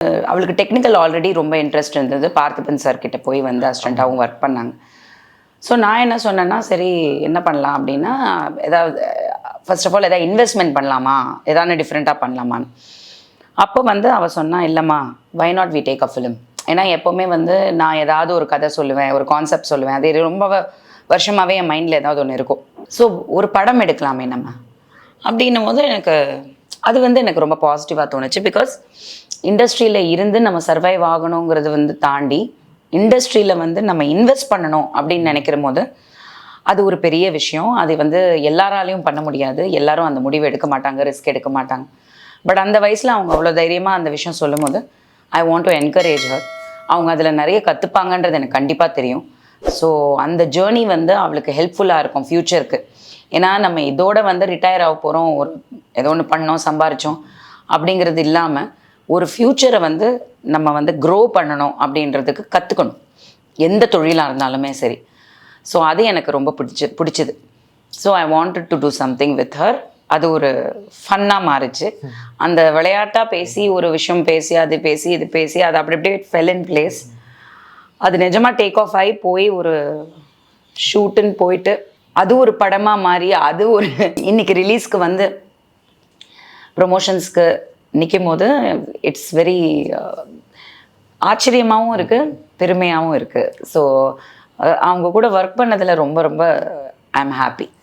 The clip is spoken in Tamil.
அவளுக்கு டெக்னிக்கல் ஆல்ரெடி ரொம்ப இன்ட்ரெஸ்ட் இருந்தது. பார்த்திபன் சார் கிட்ட போய் வந்து அசிஸ்டண்ட்டாகவும் ஒர்க் பண்ணாங்க. ஸோ நான் என்ன சொன்னேன்னா, சரி என்ன பண்ணலாம் அப்படின்னா, ஏதாவது ஃபர்ஸ்ட் ஆஃப் ஆல் ஏதாவது இன்வெஸ்ட்மெண்ட் பண்ணலாமா, ஏதாவது டிஃப்ரெண்ட்டாக பண்ணலாமான்னு. அப்போ வந்து அவள் சொன்னா, இல்லைம்மா why not we take a film. ஏன்னா எப்போவுமே வந்து நான் ஏதாவது ஒரு கதை சொல்லுவேன், ஒரு கான்செப்ட் சொல்லுவேன், அது ரொம்ப வருஷமாகவே என் மைண்டில் ஏதாவது ஒன்று இருக்கும். ஸோ ஒரு படம் எடுக்கலாமே நம்ம அப்படின்னும் போது எனக்கு அது வந்து எனக்கு ரொம்ப பாசிட்டிவாக தோணுச்சு. பிகாஸ் இண்டஸ்ட்ரியில் இருந்து நம்ம சர்வைவ் ஆகணுங்கிறது வந்து தாண்டி இண்டஸ்ட்ரியில் வந்து நம்ம இன்வெஸ்ட் பண்ணணும் அப்படின்னு நினைக்கிற போது அது ஒரு பெரிய விஷயம். அது வந்து எல்லாராலையும் பண்ண முடியாது. எல்லாரும் அந்த முடிவு எடுக்க மாட்டாங்க, ரிஸ்க் எடுக்க மாட்டாங்க. பட் அந்த வயசில் அவங்க அவ்வளோ தைரியமாக அந்த விஷயம் சொல்லும் போது I want to encourage her. அவங்க அதில் நிறைய கற்றுப்பாங்கன்றது எனக்கு கண்டிப்பாக தெரியும். ஸோ அந்த ஜேர்னி வந்து அவளுக்கு ஹெல்ப்ஃபுல்லாக இருக்கும் ஃப்யூச்சருக்கு. ஏன்னா நம்ம இதோட வந்து ரிட்டையர் ஆக போகிறோம், ஒரு ஏதோ ஒன்று பண்ணோம், சம்பாரித்தோம் அப்படிங்கிறது இல்லாமல் ஒரு ஃப்யூச்சரை வந்து நம்ம வந்து க்ரோ பண்ணணும் அப்படின்றதுக்கு கற்றுக்கணும், எந்த தொழிலாக இருந்தாலுமே சரி. ஸோ அது எனக்கு ரொம்ப பிடிச்சிது. So I wanted to do something with her. அது ஒரு ஃபன்னாக மாறிச்சு. அந்த விளையாட்டாக பேசி ஒரு விஷயம் பேசி அது பேசி இது பேசி அது அப்படி அப்படியே ஃபெல் இன் பிளேஸ். அது நிஜமாக டேக் ஆஃப் ஆகி போய் ஒரு ஷூட்டுன்னு போயிட்டு அது ஒரு படமாக மாறி அது ஒரு இன்னைக்கு ரிலீஸ்க்கு வந்து ப்ரொமோஷன்ஸ்க்கு நிற்கும் போது இட்ஸ் வெரி ஆச்சரியமாகவும் இருக்குது, பெருமையாகவும் இருக்குது. ஸோ அவங்க கூட ஒர்க் பண்ணதில் ரொம்ப ரொம்ப ஐ எம் ஹாப்பி.